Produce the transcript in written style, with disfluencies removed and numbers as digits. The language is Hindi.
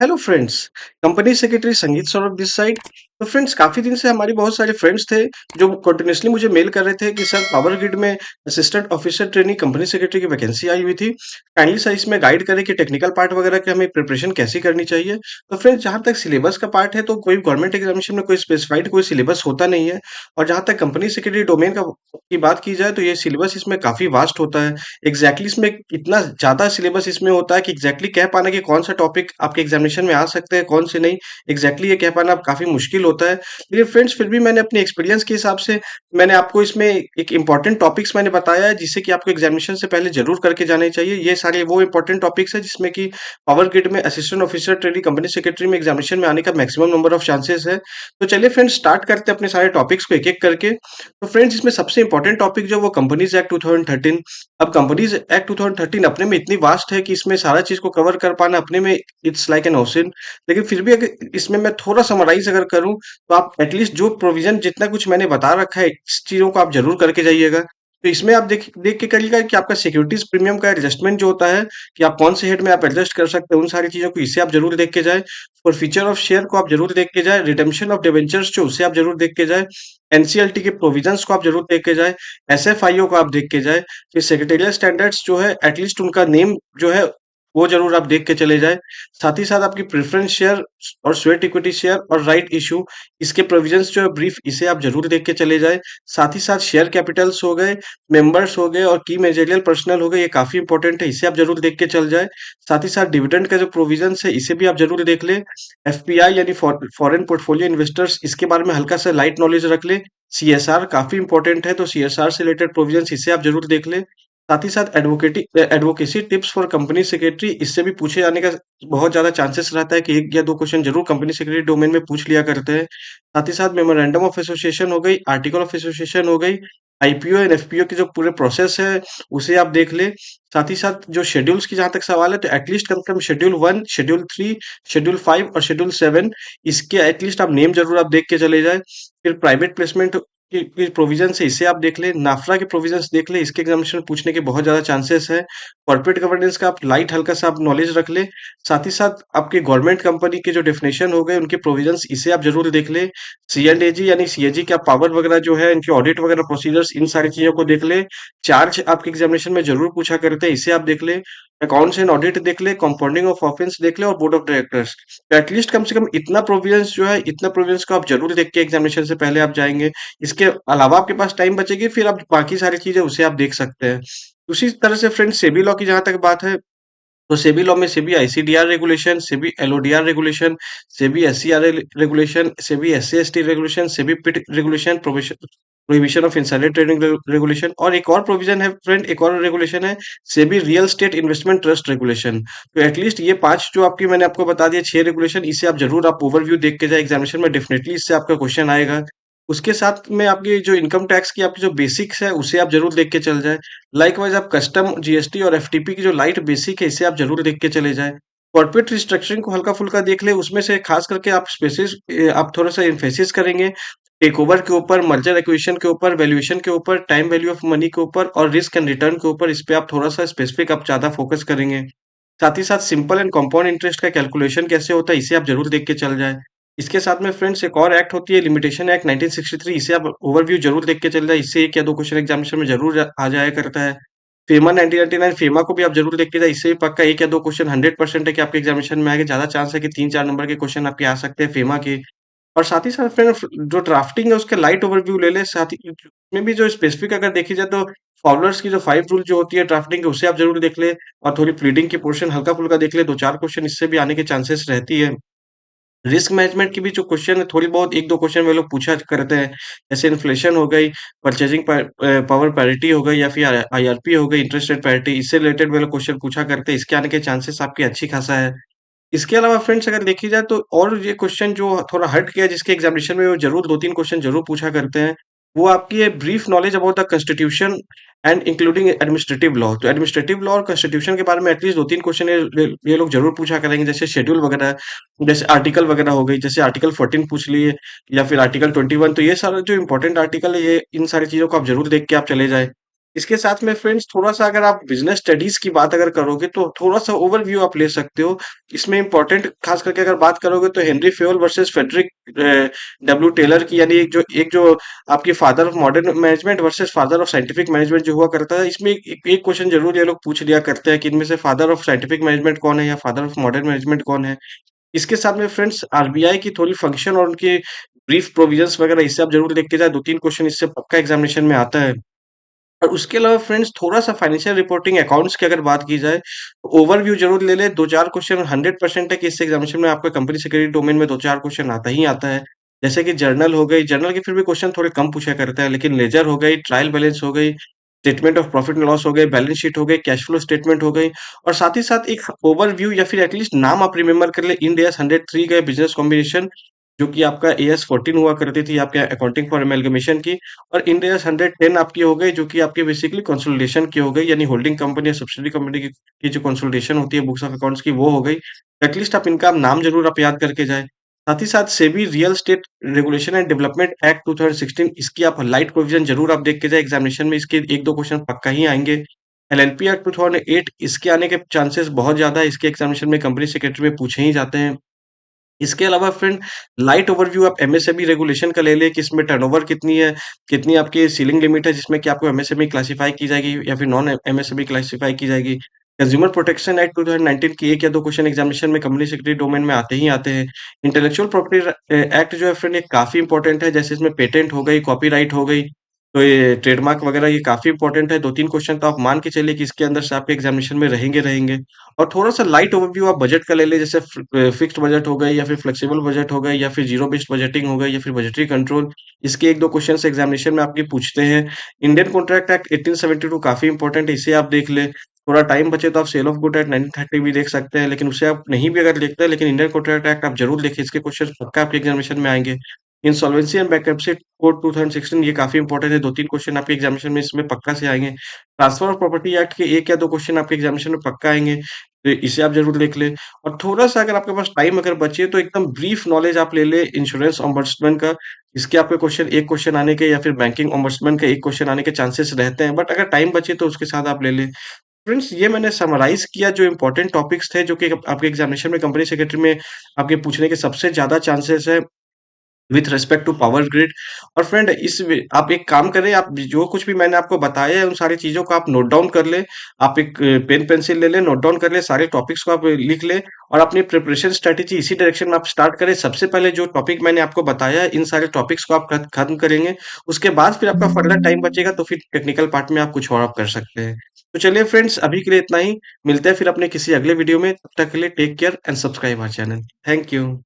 Hello friends. कंपनी सेक्रेटरी संगीत सौरभ दिस साइड। तो फ्रेंड्स, काफी दिन से हमारे बहुत सारे फ्रेंड्स थे जो कंटिन्यूअसली मुझे मेल कर रहे थे कि सर, पावर ग्रिड में assistant officer training company secretary की वैकेंसी आई हुई थी। काइंडली सर इसमें गाइड करें कि टेक्निकल पार्ट वगैरह की हमें प्रिपरेशन कैसी करनी चाहिए। तो फ्रेंड्स, जहाँ तक सिलेबस का पार्ट है तो कोई गवर्नमेंट एग्जामिनेशन में कोई स्पेसिफाइड कोई सिलेबस होता नहीं है। और जहाँ तक कंपनी सेक्रेटरी डोमेन का की बात की जाए तो ये सिलेबस इसमें काफी वास्ट होता है। इसमें इतना ज़्यादा सिलेबस इसमें होता है कि क्या पाना कि कौन सा टॉपिक आपके एग्जामिनेशन में आ सकते हैं, कौन से नहीं। ये कह पाना अब काफ़ी मुश्किल होता है। लेकिन फ्रेंड्स, फिर भी मैंने अपने एक्सपीरियंस के हिसाब से मैंने आपको इसमें एक इम्पोर्टेंट टॉपिक्स मैंने बताया है, जिससे कि आपको एग्जामिनेशन से पहले ज़रूर करके जाने चाहिए। ये सारे वो इम्पोर्टेंट टॉपिक्स हैं जिसमें कि पावर ग्रिड में assistant officer training company secretary में एग्जामिनेशन में आने का मैक्सिमम नंबर ऑफ चांसेस है। तो चलिए फ्रेंड्स, स्टार्ट करते हैं अपने सारे टॉपिक्स को एक-एक करके। तो फ्रेंड्स, इसमें सबसे इम्पोर्टेंट टॉपिक जो है वो कंपनीज एक्ट 2013। अब कंपनीज एक्ट 2013 अपने में इतनी वास्ट है कि इसमें सारा चीज को कवर कर पाना अपने में इट्स लाइक एन ओशन। लेकिन फिर भी अगर इसमें मैं थोड़ा समराइज अगर करूं तो आप एटलीस्ट जो प्रोविजन जितना कुछ मैंने बता रखा है इस चीजों को आप जरूर करके जाइएगा। तो इसमें आप देख देख के करिएगा कि आपका सिक्योरिटीज प्रीमियम का एडजस्टमेंट जो होता है कि आप कौन से हेड में आप एडजस्ट कर सकते हैं, उन सारी चीजों को इसे आप जरूर देख के जाए। फॉर फीचर ऑफ शेयर को आप जरूर देख के जाए। रिडेम्पशन ऑफ डिवेंचर्स जो उसे आप जरूर देख के जाए। एनसीएलटी के प्रोविजंस को आप जरूर देख के जाए। एसएफआईओ को आप देख के जाए। फिर सेक्रेटेरियल स्टैंडर्ड्स जो है एटलीस्ट उनका नेम जो है वो ज़रूर आप देख के चले जाएँ। साथ ही साथ आपकी प्रेफ़रेंस शेयर और स्वेट इक्विटी शेयर और राइट इश्यू, इसके प्रोविज़न्स जो है ब्रीफ, इसे आप ज़रूर देख के चले जाएँ। साथ ही साथ शेयर कैपिटल्स हो गए, मेंबर्स हो गए और की मैनेजरियल पर्सनल हो गए, ये काफ़ी इंपॉर्टेंट है, इसे आप ज़रूर देख के चल जाएँ। साथ ही साथ डिविडेंड का जो प्रोविज़न्स है इसे भी आप ज़रूर देख लें। एफपीआई यानी फॉरेन पोर्टफोलियो इन्वेस्टर्स, इसके बारे में हल्का-सा लाइट नॉलेज रख लें। सीएसआर काफ़ी इंपॉर्टेंट है, तो सीएसआर से रिलेटेड प्रोविज़न्स इसे आप ज़रूर देख लें। साथ ही साथ advocacy tips for company secretary, इससे भी पूछे जाने का बहुत ज़्यादा चांसेस रहता है कि 1 या 2 क्वेश्चन ज़रूर कंपनी सेक्रेटरी डोमेन में पूछ लिया करते हैं। साथ ही साथ मेमोरेंडम ऑफ एसोसिएशन हो गई, आर्टिकल ऑफ एसोसिएशन हो गई, आईपीओ एंड एफपीओ की जो पूरे प्रोसेस है, उसे आप देख लें। साथ ही साथ जो शेड्यूल्स की जहाँ तक सवाल है तो एटलीस्ट कम से कम शेड्यूल 1, शेड्यूल 3, शेड्यूल 5 और शेड्यूल 7, इसके एटलीस्ट आप नेम ज़रूर आप देख के चले जाएँ। फिर प्राइवेट प्लेसमेंट की प्रोविजन है, इसे आप देख लें। नाफ्रा के प्रोविजंस देख लें, इसके एग्जामिनेशन पूछने के बहुत ज़्यादा चांसेस है। कॉर्पोरेट गवर्नेंस का आप लाइट हल्का-सा आप नॉलेज रख लें। साथ ही साथ आपके गवर्नमेंट कंपनी के जो डेफिनेशन हो गए, उनके प्रोविजंस, इसे आप ज़रूर देख लें। सीएंडएजी यानी सीएजी का पावर वगैरह जो है, इनके ऑडिट वगैरह प्रोसीजर्स, इन सारी चीज़ों को देख लें। चार्ज आपके एग्जामिनेशन में ज़रूर पूछा करते हैं, इसे आप देख लें। अकाउंट्स एंड ऑडिट देख लें, कंपाउंडिंग ऑफ ऑफेंस देख लें और बोर्ड ऑफ डायरेक्टर्स। तो एटलीस्ट कम से कम इतना प्रोविजंस जो है, इतना प्रोविजंस को आप ज़रूर देख के एग्जामिनेशन से पहले आप जाएँगे। इसके अलावा आपके पास टाइम बचेगी, फिर आप बाकी सारी चीज़ें उसे आप देख सकते हैं। उसी तरह से फ्रेंड्स, सेबी लॉ की जहाँ तक बात है, तो सेबी लॉ में SEBI ICDR regulation, SEBI LODR regulation, SEBI SCR regulation, SEBI SCST regulation, SEBI PIT regulation, prohibition of insider trading regulation, और एक और प्रोविजन है फ्रेंड, एक और रेगुलेशन है, SEBI real estate investment trust regulation. तो एटलीस्ट ये 5 जो आपकी मैंने आपको बता दिया, 6 रेगुलेशन, इसे आप जरूर आप ओवरव्यू देख के जाए। एग्जामिनेशन में डेफिनेटली इससे आपका क्वेश्चन आएगा। उसके साथ में आपकी जो इनकम टैक्स की आपकी जो बेसिक्स है, उसे आप जरूर देख के चल जाए। लाइकवाइज आप कस्टम, जीएसटी और एफटीपी की जो लाइट बेसिक है, इसे आप जरूर देख के चले जाएं। कॉर्पोरेट रिस्ट्रक्चरिंग को हल्का फुल्का देख ले, उसमें से खास करके आप आप थोड़ा सा इन्फेसिस करेंगे टेक ओवर के ऊपर, मर्जर एक्विजिशन के ऊपर, वैल्यूएशन के ऊपर, टाइम वैल्यू ऑफ मनी के ऊपर और रिस्क एंड रिटर्न के ऊपर। इस पे आप थोड़ा सा स्पेसिफिक आप ज्यादा फोकस करेंगे। साथ ही साथ सिंपल एंड कंपाउंड इंटरेस्ट का कैलकुलेशन कैसे होता है, इसे आप जरूर देख के चल जाए। इसके साथ में फ्रेंड्स, एक और एक्ट होती है लिमिटेशन एक्ट 1963, इसे आप ओवरव्यू जरूर देख के चल जाए। इससे 1 या 2 क्वेश्चन एग्जामिनेशन में जरूर आ जाया करता है। फेमा 1999, फेमा को भी आप जरूर देख के जाए। इससे भी पक्का 1 या 2 क्वेश्चन 100% है कि आपके एग्जामिनेशन में आएंगे। ज्यादा चांस है कि 3-4 नंबर के क्वेश्चन आपके आ सकते हैं फेमा के। और साथ ही साथ फिर जो ड्राफ्टिंग है उसके लाइट ओवरव्यू ले ले। साथ ही में भी जो स्पेसिफिक अगर देखी जाए तो फॉलोअर्स की जो 5 रूल जो होती है ड्राफ्टिंग के, उसे आप जरूर देख ले। और थोड़ी प्लीडिंग की पोर्शन हल्का फुल्का देख ले। 2-4 क्वेश्चन इससे भी आने के चांसेस रहती है। रिस्क मैनेजमेंट की भी जो क्वेश्चन है, थोड़ी बहुत 1-2 क्वेश्चन वे लोग पूछा करते हैं। जैसे इन्फ्लेशन हो गई, परचेजिंग पावर पैरिटी हो गई या फिर आईआरपी हो गई, इंटरेस्ट रेट पैरिटी, इससे रिलेटेड वे लोग क्वेश्चन पूछा करते हैं। इसके आने के चांसेस आपके अच्छी खासा है। इसके अलावा फ्रेंड्स, अगर देखी जाए तो और ये क्वेश्चन जो थोड़ा हट गया, जिसके एग्जामिनेशन में वो ज़रूर 2-3 क्वेश्चन ज़रूर पूछा करते हैं, वो आपकी है brief knowledge about the constitution and including administrative law. तो एडमिनिस्ट्रेटिव लॉ और कॉन्स्टिट्यूशन के बारे में एटलीस्ट 2-3 क्वेश्चन ये लोग ज़रूर पूछा करेंगे। जैसे शेड्यूल वगैरह, जैसे आर्टिकल वगैरह हो गई, जैसे आर्टिकल 14 पूछ लिए या फिर आर्टिकल 21। तो ये सारा जो इंपॉर्टेंट आर्टिकल है, ये इन सारी चीज़ों को आप ज़रूर देख के आप चले जाएँ। इसके साथ में फ्रेंड्स थोड़ा-सा अगर आप बिज़नेस स्टडीज़ की बात अगर करोगे तो थोड़ा-सा ओवरव्यू आप ले सकते हो। इसमें इम्पोर्टेंट ख़ास करके अगर बात करोगे तो Henri Fayol versus Frederick W Taylor की, यानी एक जो आपके father of modern management versus father of scientific management जो हुआ करता है, इसमें एक क्वेश्चन ज़रूर ये लोग पूछ लिया करते हैं कि इनमें से फादर ऑफ साइंटिफिक मैनेजमेंट कौन है या फादर ऑफ मॉडर्न मैनेजमेंट कौन है? इसके साथ में फ्रेंड्स आरबीआई की थोड़ी फंक्शन और उनके ब्रीफ प्रोविजंस वगैरह इससे आप ज़रूर देख के जाएँ, 2-3 क्वेश्चन इससे पक्का एग्ज़ामिनेशन में आता है। और उसके अलावा फ्रेंड्स थोड़ा-सा फाइनेंशियल रिपोर्टिंग अकाउंट्स की अगर बात की जाए, तो ओवरव्यू ज़रूर ले लें, 2-4 क्वेश्चन 100% है कि इस एग्ज़ामिनेशन में आपका कंपनी सेक्रेटरी डोमेन में 2-4 क्वेश्चन आता ही आता है। जैसे कि जर्नल हो गई, जर्नल के फिर भी क्वेश्चन थोड़े कम पूछा करता है, लेकिन लेजर हो गई, ट्रायल बैलेंस हो गई, statement of profit and loss हो गए, बैलेंस शीट हो गई, कैश फ्लो स्टेटमेंट हो गई, और साथ ही साथ एक ओवरव्यू या फिर एटलीस्ट नाम आप रिमेंबर कर लें, इंड एस 103 का बिज़नेस कॉम्बिनेशन, जो कि आपका एएस 14 हुआ करती थी आपके अकाउंटिंग फॉर अमेलगमेशन की, और इंड एस 110 आपकी हो गई, जो कि आपकी बेसिकली कंसोलिडेशन की हो गई, यानी होल्डिंग कंपनी या सब्सिडियरी कंपनी की जो कंसोलिडेशन होती है बुक्स ऑफ अकाउंट्स की, वो हो गई। एटलीस्ट आप इनका नाम ज़रूर आप याद करके जाएँ। साथ ही साथ SEBI real estate regulation and development act 2016, इसकी आप लाइट प्रोविज़न ज़रूर आप देख के जाएँ, एग्ज़ामिनेशन में इसके 1-2 क्वेश्चन पक्का ही आएँगे। एलएलपी एक्ट 2008, इसके आने के चांसेस बहुत ज़्यादा है, इसके एग्ज़ामिनेशन में कंपनी सेक्रेटरी में पूछे ही जाते हैं। इसके अलावा फ्रेंड लाइट ओवरव्यू आप एमएसएमई रेगुलेशन का ले लें कि इसमें टर्नओवर कितनी है, कितनी आपकी सीलिंग लिमिट है जिसमें कि आपको एमएसएमई क्लासिफाई की जाएगी या फिर नॉन एमएसएमई क्लासिफाई की जाएगी। कंज्यूमर प्रोटेक्शन एक्ट 2019 की 1 या 2 क्वेश्चन एग्जामिनेशन में कंपनी सेक्रेटरी डोमेन में आते ही आते हैं। इंटेलेक्चुअल प्रॉपर्टी एक्ट जो है फ्रेंड ये काफ़ी इंपॉर्टेंट है, जैसे इसमें पेटेंट हो गई, कॉपीराइट हो गई, तो ये ट्रेडमार्क वगैरह ये काफ़ी इंपॉर्टेंट है। 2-3 क्वेश्चन तो आप मान के चलिए कि इसके अंदर से आपके एग्जामिनेशन में रहेंगे। और थोड़ा-सा लाइट ओवरव्यू आप बजट का ले लें, जैसे फिक्स्ड बजट हो गए या फिर फ्लेक्सिबल बजट हो गए या फिर ज़ीरो बेस्ड बजटिंग हो गई या फिर बजटरी कंट्रोल। इसके 1-2 क्वेश्चन्स एग्जामिनेशन में आपके पूछते हैं। इंडियन कॉन्ट्रैक्ट एक्ट 1872 काफ़ी इंपॉर्टेंट है, इसे आप देख लें। थोड़ा टाइम बचे तो आप सेल ऑफ गुड एक्ट 1930 भी देख सकते हैं, लेकिन उसे आप नहीं भी अगर देखते हैं, लेकिन इंडियन कॉन्ट्रैक्ट एक्ट आप ज़रूर देखिए, इसके क्वेश्चन पक्का आपके एग्जामिनेशन में आएँगे। इंसॉल्वेंसी एंड बैंक्रप्सी कोड 2016 ये काफ़ी इंपॉर्टेंट है, 2-3 क्वेश्चन आपके एग्जामिनेशन में इसमें पक्का से आएँगे। ट्रांसफर ऑफ प्रॉपर्टी एक्ट के 1 या 2 क्वेश्चन आपके एग्जामिनेशन में पक्का आएँगे। तो इसे आप ज़रूर देख लें। और थोड़ा-सा अगर आपके पास टाइम अगर बचे तो एकदम ब्रीफ नॉलेज आप ले लें इंश्योरेंस ओम्बड्समैन का। इसके आपके क्वेश्चन 1 क्वेश्चन आने के या फिर बैंकिंग ओम्बड्समैन का 1 क्वेश्चन आने के चांसेस रहते हैं, बट अगर टाइम बचे तो उसके साथ आप ले लें। फ्रेंड्स, ये मैंने समराइज़ किया जो इम्पोर्टेंट टॉपिक्स थे, जो कि आपके एग्जामिनेशन में कंपनी सेक्रेटरी में आपके पूछने के सबसे ज़्यादा चांसेस है। With respect to power grid. और फ्रेंड आप एक काम करें, आप जो कुछ भी मैंने आपको बताया है उन सारी चीज़ों को आप नोट डाउन कर लें। आप एक पेन पेंसिल ले लें, नोट डाउन कर लें, सारे टॉपिक्स को आप लिख लें और अपनी प्रिपरेशन स्ट्रैटेजी इसी डायरेक्शन में आप स्टार्ट करें। सबसे पहले जो टॉपिक मैंने आपको बताया है, इन सारे टॉपिक्स को आप खत्म करेंगे। उसके बाद फिर आपका फर्दर टाइम बचेगा तो फिर टेक्निकल पार्ट में आप कुछ और आप कर सकते हैं। तो चलिए फ्रेंड्स, अभी के लिए इतना ही। मिलते हैं फिर अपने किसी अगले वीडियो में। तब तक के लिए take care and subscribe our channel. Thank you.